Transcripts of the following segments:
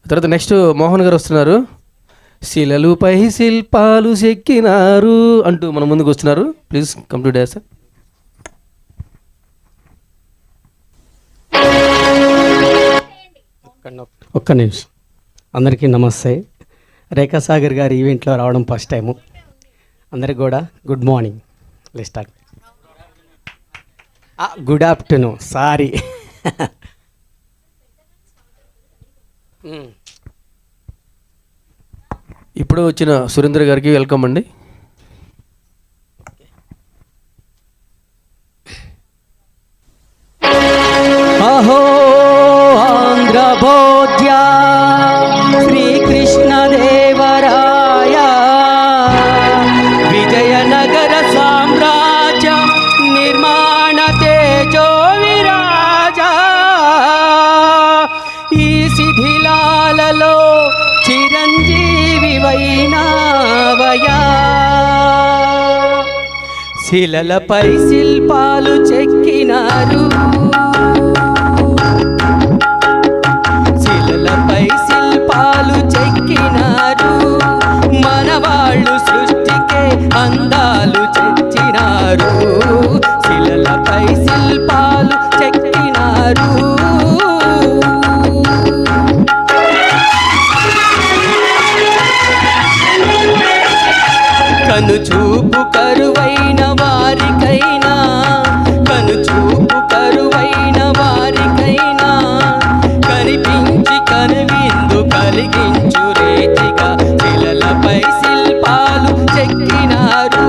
తర్వాత నెక్స్ట్ మోహన్ గారు వస్తున్నారు. శిలలుపై శిల్పాలు చెక్కినారు అంటూ మన ముందుకు వస్తున్నారు. Please come to dance. ఒక్క నిమిషం. అందరికీ నమస్తే. రేఖాసాగర్ గారి ఈవెంట్లో రావడం ఫస్ట్ టైము. అందరికి కూడా good morning. Let's start. Good afternoon, sorry. ఇప్పుడు వచ్చిన సురేంద్ర గారికి వెల్కమ్ అండి. అహో ఆంధ్రభోజ్య శ్రీకృష్ణదేవరాయ విజయనగర సామ్రాజ్య నిర్మాణ తేజో విరాజ. ఈ శిథిలాలలో చిరంజీవి వైనావయా. శిలలపై శిల్పాలు చెక్కినారు, శిలలపై శిల్పాలు చెక్కినారు. మనవాళ్ళు సృష్టికే అందాలు చెక్కినారు. శిలలపై శిల్పాలు చెక్కినారు. కనుచూపు కరువైన వారికైనా, కనుచూపు కరువైన వారికైనా కనిపించి కనువిందు కలిగించు రేతిగా శిలలపై శిల్పాలు చెక్కినారు.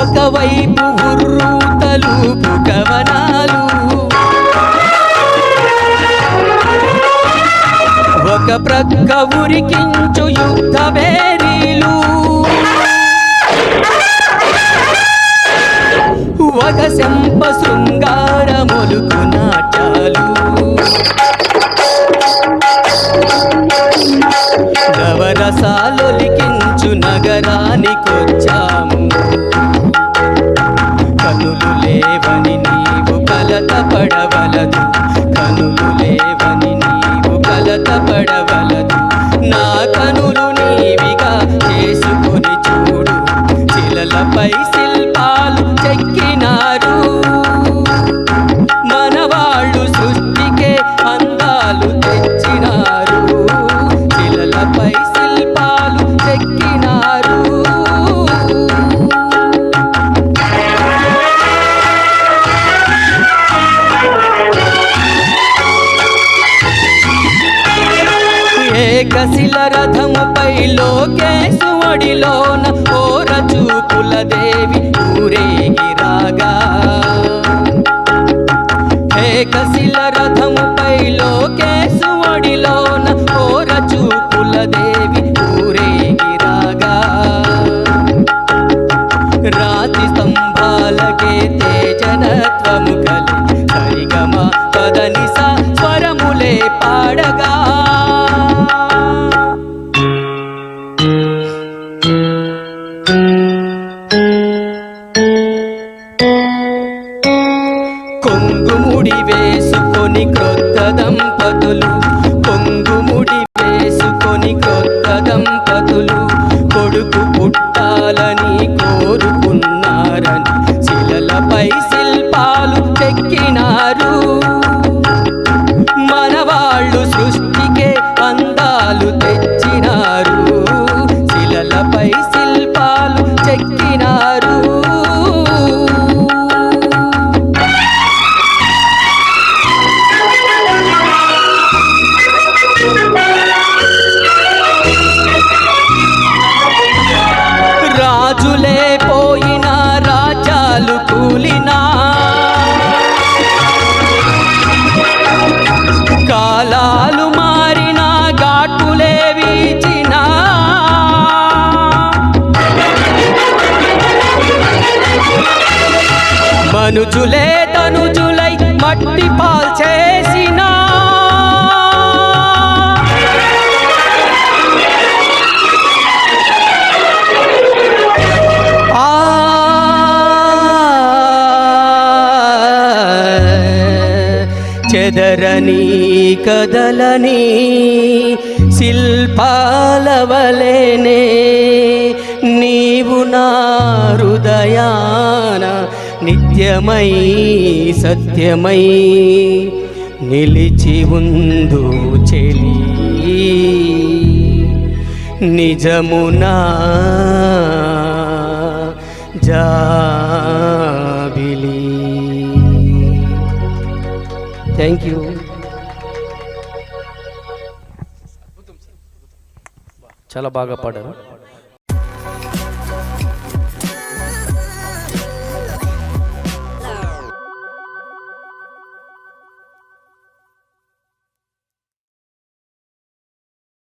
ఒకవైపు ఉర్రూతలూపు కవనాలు, ఒక ప్రక్క ఉరికించు యుద్ధ బేరీలు, ఒక శంప శృంగార మొలుకు నాట్యాలు. నవరసాలొలికించు నగరానికొచ్చాము. కనులు లేవని నీవు కలత పడవలదు, కనులు లేవని నీవు కలత పడవలదు. నా కనులు నీవిగా చేసుకొని చూడు. శిలలపై శిల్పాలు చెక్కినారు. మనవాళ్ళు సృష్టికే అందాలు తెచ్చినారు. శిలలపై శిల్పాలు చెక్కినారు. ఏకశిల రథముపై లోకేశువడిలోన ఓర చూపుల దేవి ఊరేగిరాగా. ఏకశిల రథముపై లోకేశువడిలోన ఓర చూపుల దేవి ఊరేగిరాగా. రాతి స్తంభాలకే తేజనత్వము కలి సరిగమ పదనిస స్వరములే పాడగా. కొంగుముడి వేసుకొని క్రొత్త దంపతులు, కొంగుముడి వేసుకొని క్రొత్త దంపతులు కొడుకు పుట్టాలని కోరుకున్నారని శిలలపై శిల్పాలు చెక్కినారు. మనవాళ్ళు సృష్టికే అందాలు తెచ్చినారు. శిలలపై శిల్పాలు చెక్కినారు. రాజులే పోయినా రాజ్యాలు కూలినా, కాలాలు మారినా ఘాటులే వీచినా, మనుజులే తనుజులై మట్టి పాల్చేసినా, చెదరని కదలని శిల్పాలవలేనే నీవు నా హృదయాన నిత్యమై సత్యమై నిలిచి ఉందు చెలి నిజమునా జాబిలి. Thank you. చాలా బాగా పాడారు.